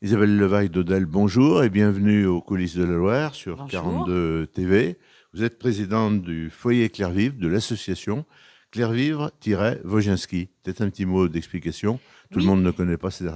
Isabelle Levaille d'Odel, bonjour et bienvenue aux coulisses de la Loire sur Bonjour. 42 TV. Vous êtes présidente du foyer Clairvive de l'association Clairvivre-Wozinski. Peut-être un petit mot d'explication. Tout le Oui, monde ne connaît pas cet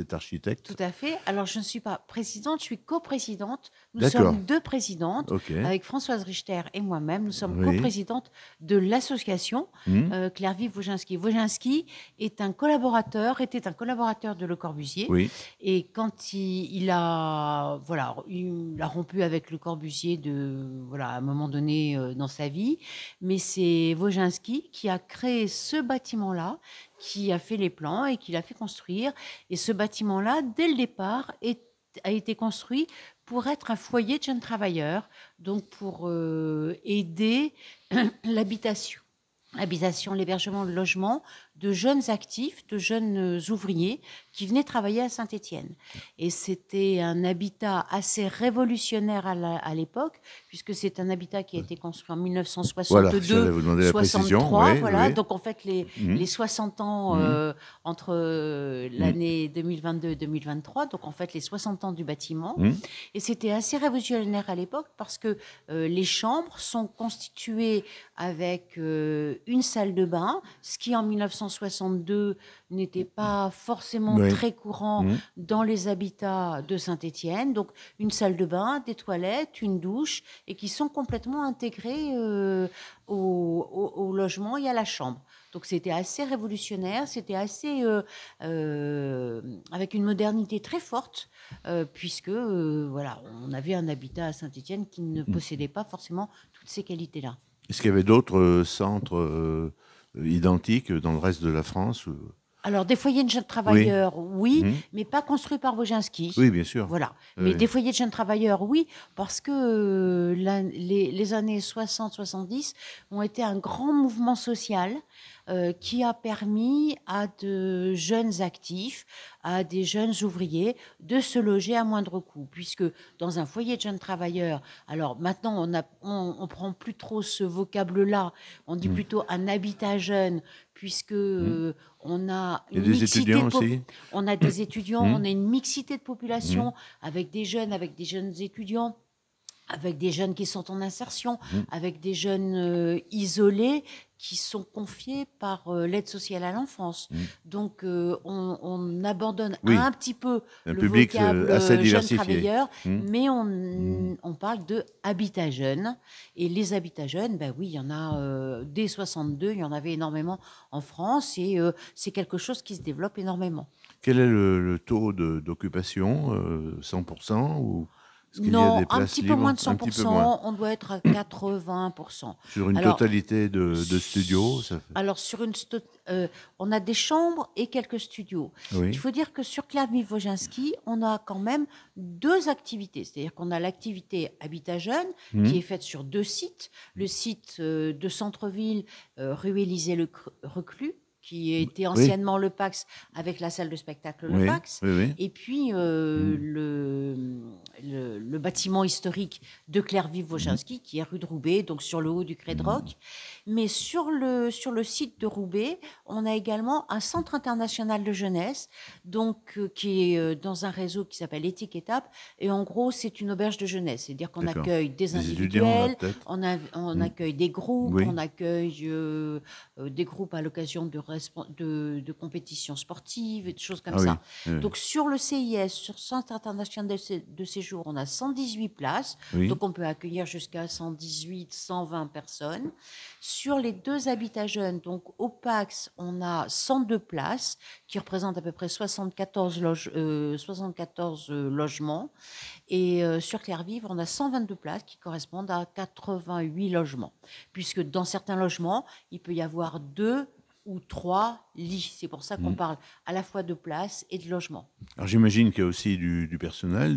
tout architecte. à fait. Alors, je ne suis pas présidente, je suis coprésidente. Nous D'accord. sommes deux présidentes, Ok. avec Françoise Richter et moi-même. Nous sommes Oui. coprésidentes de l'association Hmm. Clairvive-Wozinski. Wozinski était un collaborateur de Le Corbusier. Oui. Et quand il a rompu avec Le Corbusier à un moment donné dans sa vie, mais c'est Wozinski qui a créé ce bâtiment-là, qui a fait les plans et qui l'a fait construire. Et ce bâtiment-là, dès le départ, a été construit pour être un foyer de jeunes travailleurs, donc pour aider l'habitation. L'habitation, l'hébergement, le logement de jeunes actifs, de jeunes ouvriers qui venaient travailler à Saint-Étienne. Et c'était un habitat assez révolutionnaire à l'époque, puisque c'est un habitat qui a été construit en Voilà, j'allais vous demander la précision. 1962-63. Oui, Voilà. oui. Donc, en fait, Hmm. les 60 ans Hmm. entre Hmm. l'année 2022 et 2023, donc en fait, les 60 ans du bâtiment. Hmm. Et c'était assez révolutionnaire à l'époque parce que les chambres sont constituées avec une salle de bain, ce qui en 1962 n'était pas forcément Oui. très courant Hmm. dans les habitats de Saint-Étienne. Donc une salle de bain, des toilettes, une douche, et qui sont complètement intégrées au logement et à la chambre. Donc c'était assez révolutionnaire, c'était assez avec une modernité très forte, puisque voilà, on avait un habitat à Saint-Étienne qui ne possédait pas forcément toutes ces qualités-là. Est-ce qu'il y avait d'autres centres identiques dans le reste de la France Alors, des foyers de jeunes Oui. travailleurs, oui, Hmm. mais pas construits par Wozinski. Oui, bien sûr. Voilà. Mais Oui. des foyers de jeunes travailleurs, oui, parce que les années 60-70 ont été un grand mouvement social qui a permis à de jeunes actifs, à des jeunes ouvriers, de se loger à moindre coût. Puisque dans un foyer de jeunes travailleurs, alors maintenant, on prend plus trop ce vocable-là, on dit Hmm. plutôt un habitat jeune, puisque Hmm. on a Il y a une des mixité étudiants de aussi. on a des étudiants, Hmm. on a une mixité de Hmm. population avec des jeunes étudiants, avec des jeunes qui sont en insertion, Hmm. avec des jeunes isolés qui sont confiés par l'aide sociale à l'enfance. Hmm. Donc, on abandonne Oui, un petit peu un le public vocable assez jeune diversifié. travailleur, Hmm. mais Hmm. on parle de habitat jeune. Et les habitats jeunes, ben oui, il y en a dès 62, il y en avait énormément en France, et c'est quelque chose qui se développe énormément. Quel est le taux d'occupation 100% ou est-ce qu'il y a Non, des un places petit peu moins libres? de Un petit peu moins. 100%, on doit être à 80%. Sur une Alors, totalité de studios, ça fait... alors on a des chambres et quelques studios. Il Oui. faut dire que sur Clairvy-Wozinski, on a quand même deux activités. C'est-à-dire qu'on a l'activité Habitat Jeune, qui Hmm. est faite sur deux sites. Le site de centre-ville, rue Élisée-Reclus, qui était Oui, anciennement le Pax, avec la salle de spectacle Le oui, Pax, oui, oui. et puis Hmm. le bâtiment historique de Hmm. Clairvy-Wozinski, qui est rue de Roubaix, donc sur le haut du Cré de Hmm. Roc. Mais sur le site de Roubaix, on a également un centre international de jeunesse, donc qui est dans un réseau qui s'appelle Éthique Étape. Et en gros, c'est une auberge de jeunesse. C'est-à-dire qu'on D'accord. accueille des Des étudiants, là, individuels, peut-être? on Hmm. accueille des groupes, Oui. on accueille des groupes à l'occasion de compétitions sportives et de choses comme Ah oui. ça. Oui. Donc sur le CIS, sur Centre international de séjour, on a 118 places. Oui. Donc on peut accueillir jusqu'à 118, 120 personnes. Sur les deux habitats jeunes, donc au Pax, on a 102 places qui représentent à peu près 74 logements. Et sur Clairvivre, on a 122 places qui correspondent à 88 logements. Puisque dans certains logements, il peut y avoir 2 ou 3 lits. C'est pour ça qu'on Hmm. parle à la fois de places et de logements. Alors j'imagine qu'il y a aussi du personnel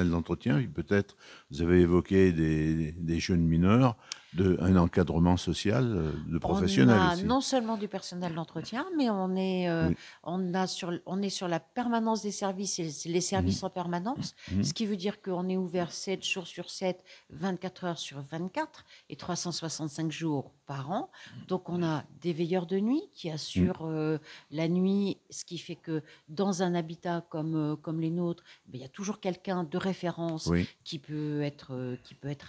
d'entretien. Et peut-être, vous avez évoqué des jeunes mineurs. un encadrement social de On professionnels a aussi. non seulement du personnel d'entretien, mais Oui. on est sur la permanence des services, et c'est les Mhm. services en permanence, Mhm. ce qui veut dire qu'on est ouvert 7 jours sur 7, 24 heures sur 24 et 365 jours par an. Donc on a des veilleurs de nuit qui Mhm. assurent la nuit, ce qui fait que dans un habitat comme les nôtres, ben, il y a toujours quelqu'un de référence Oui. qui peut être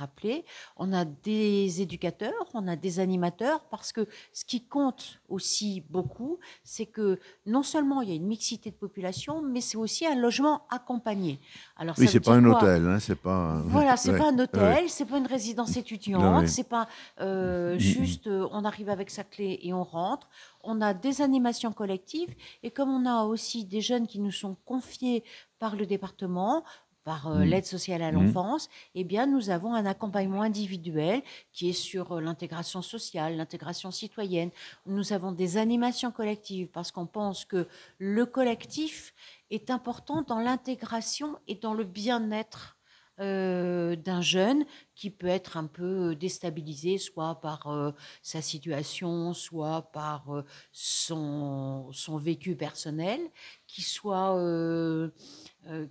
appelé. On a des éducateurs, on a des animateurs, parce que ce qui compte aussi beaucoup, c'est que non seulement il y a une mixité de population, mais c'est aussi un logement accompagné. Alors Oui, ça veut c'est pas dire un quoi? hôtel, hein, c'est pas. Voilà, c'est Ouais, pas un ouais, hôtel, c'est pas une résidence ouais, étudiante, ouais. c'est pas Mhm. juste on arrive avec sa clé et on rentre. On a des animations collectives, et comme on a aussi des jeunes qui nous sont confiés par le département, par Mhm. l'aide sociale à Mhm. l'enfance, eh bien nous avons un accompagnement individuel qui est sur l'intégration sociale, l'intégration citoyenne. Nous avons des animations collectives parce qu'on pense que le collectif est important dans l'intégration et dans le bien-être d'un jeune qui peut être un peu déstabilisé, soit par sa situation, soit par son vécu personnel,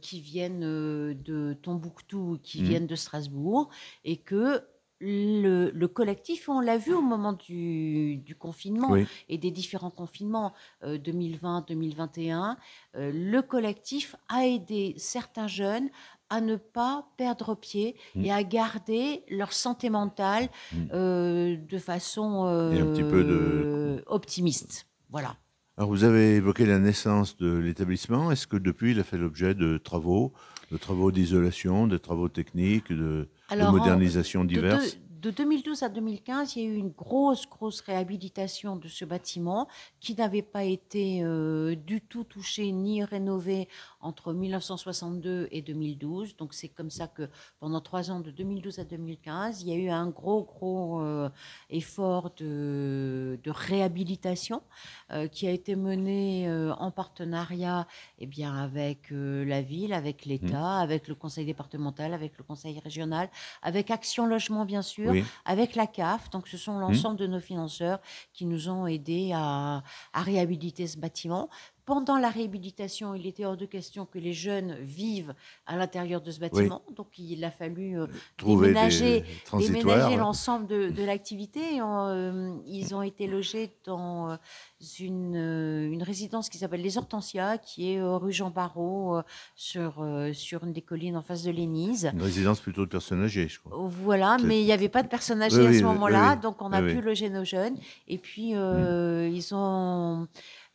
qui viennent de Tombouctou, qui Mhm. viennent de Strasbourg, et que le collectif, on l'a vu au moment du confinement Oui. et des différents confinements 2020-2021, le collectif a aidé certains jeunes à ne pas perdre pied Mhm. et à garder leur santé mentale Mhm. de façon Et un petit peu de. optimiste. Voilà. Alors, vous avez évoqué la naissance de l'établissement. Est-ce que depuis, il a fait l'objet de travaux d'isolation, de travaux techniques, de Alors, modernisation diverses? de 2012 à 2015, il y a eu une grosse réhabilitation de ce bâtiment qui n'avait pas été du tout touché ni rénové entre 1962 et 2012. Donc, c'est comme ça que pendant 3 ans, de 2012 à 2015, il y a eu un gros effort de réhabilitation qui a été mené en partenariat bien, avec la ville, avec Mhm. l'État, avec le conseil départemental, avec le conseil régional, avec Action Logement, bien sûr, Oui. avec la CAF. Donc, ce sont Mhm. l'ensemble de nos financeurs qui nous ont aidés à réhabiliter ce bâtiment. Pendant la réhabilitation, il était hors de question que les jeunes vivent à l'intérieur de ce Oui. bâtiment. Donc, il a fallu Trouver des déménager transitoires. Ouais. l'ensemble de l'activité. Ils ont été logés dans une résidence qui s'appelle Les Hortensias, qui est rue Jean Barrault, sur une des collines en face de Lénise. Une résidence plutôt de personnes âgées, je crois. Voilà, C'est- mais il n'y avait pas de personnes Oui, âgées à oui, ce oui, oui, moment-là, oui, donc on oui, a oui. pu loger nos jeunes. Et puis, Mhm.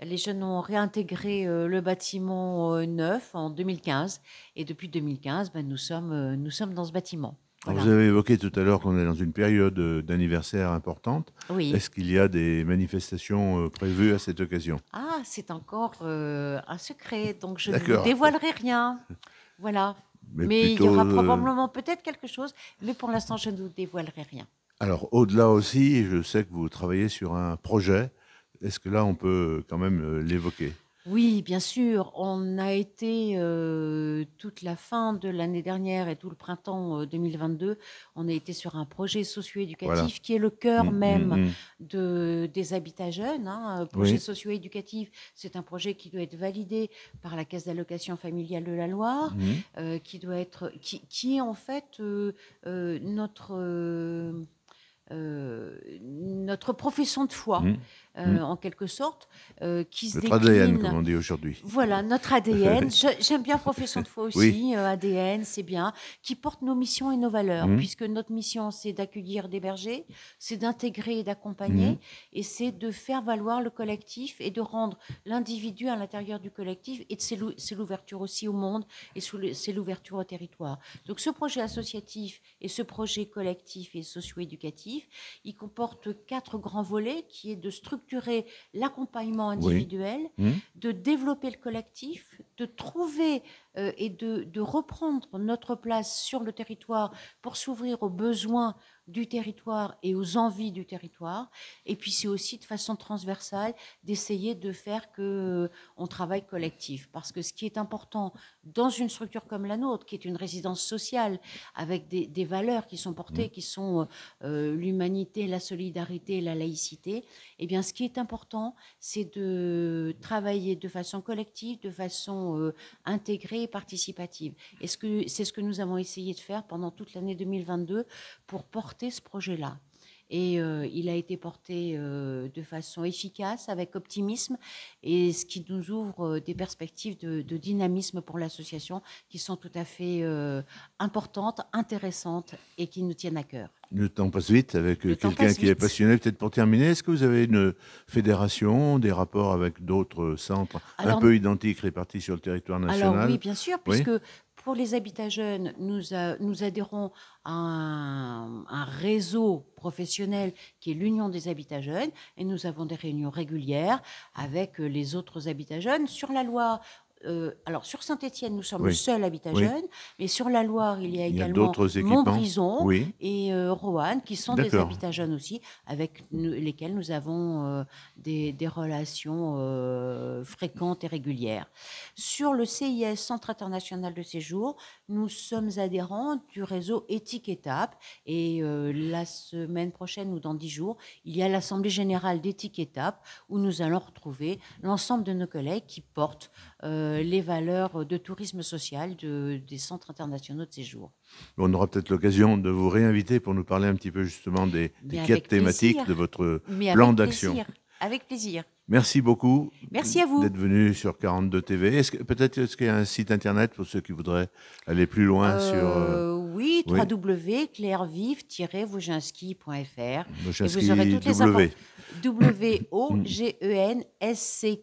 les jeunes ont réintégré le bâtiment neuf en 2015. Et depuis 2015, ben, nous sommes dans ce bâtiment. Alors, vous Voilà. avez évoqué tout à l'heure qu'on est dans une période d'anniversaire importante. Oui. Est-ce qu'il y a des manifestations prévues à cette occasion? Ah, c'est encore un secret, donc je ne vous D'accord. dévoilerai rien. Voilà. Mais Mais il y plutôt. aura probablement peut-être quelque chose, mais pour l'instant, je ne vous dévoilerai rien. Alors, au-delà aussi, je sais que vous travaillez sur un projet. Est-ce que là, on peut quand même l'évoquer? Oui, bien sûr. On a été toute la fin de l'année dernière et tout le printemps 2022, on a été sur un projet Voilà. socio-éducatif qui est le cœur même Mm. des habitats jeunes, hein. Projet Oui. socio-éducatif, c'est un projet qui doit être validé par la Caisse d'allocation familiale de la Loire, Mhm. qui est en fait notre profession de foi, Mhm. Mhm. en quelque sorte, qui se Notre ADN, comme décline. on dit aujourd'hui. Voilà, notre ADN. J'aime bien profession de foi Oui. aussi, ADN, c'est bien, qui porte nos missions et nos valeurs, Mhm. puisque notre mission, c'est d'accueillir, d'héberger, c'est d'intégrer et d'accompagner, Mhm. et c'est de faire valoir le collectif et de rendre l'individu à l'intérieur du collectif, et c'est l'ouverture aussi au monde, et c'est l'ouverture au territoire. Donc ce projet associatif et ce projet collectif et socio-éducatif, il comporte 4 grands volets, qui est de structurer l'accompagnement Oui. individuel, Mhm. de développer le collectif, de trouver et de reprendre notre place sur le territoire pour s'ouvrir aux besoins du territoire et aux envies du territoire. Et puis c'est aussi de façon transversale d'essayer de faire qu'on travaille collectif. Parce que ce qui est important dans une structure comme la nôtre, qui est une résidence sociale, avec des valeurs qui sont portées, qui sont l'humanité, la solidarité, la laïcité, eh bien ce qui est important, c'est de travailler de façon collective, de façon intégrée et participative. Et c'est ce que nous avons essayé de faire pendant toute l'année 2022 pour porter ce projet-là. Et il a été porté de façon efficace, avec optimisme, et ce qui nous ouvre des perspectives de dynamisme pour l'association qui sont tout à fait importantes, intéressantes et qui nous tiennent à cœur. Le temps passe vite avec quelqu'un qui est passionné. Peut-être pour terminer, est-ce que vous avez une fédération, des rapports avec d'autres centres un peu identiques répartis sur le territoire national? Alors oui, bien sûr, puisque pour les habitats jeunes, nous adhérons à un réseau professionnel qui est l'Union des habitats jeunes, et nous avons des réunions régulières avec les autres habitats jeunes. Sur la Loire, alors sur Saint-Étienne, nous sommes le seul habitat jeune, mais sur la Loire, il y a également Montbrison et Roanne, qui sont des habitats jeunes aussi, avec lesquels nous avons des relations fréquentes et régulières. Sur le CIS, Centre international de séjour, nous sommes adhérents du réseau Éthique Étape, et la semaine prochaine ou dans 10 jours, il y a l'Assemblée générale d'Éthique Étape, où nous allons retrouver l'ensemble de nos collègues qui portent les valeurs de tourisme social des centres internationaux de séjour. On aura peut-être l'occasion de vous réinviter pour nous parler un petit peu justement des 4 thématiques de votre plan d'action. Avec plaisir. Merci beaucoup. Merci à vous d'être venu sur 42 TV. Peut-être qu'il y a un site internet pour ceux qui voudraient aller plus loin sur... Oui, www.clairevive-wojenski.fr. Et vous aurez toutes les informations. WOGENSCKY.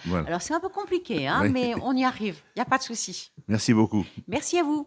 Voilà. Alors c'est un peu compliqué, hein, mais on y arrive. Il n'y a pas de souci. Merci beaucoup. Merci à vous.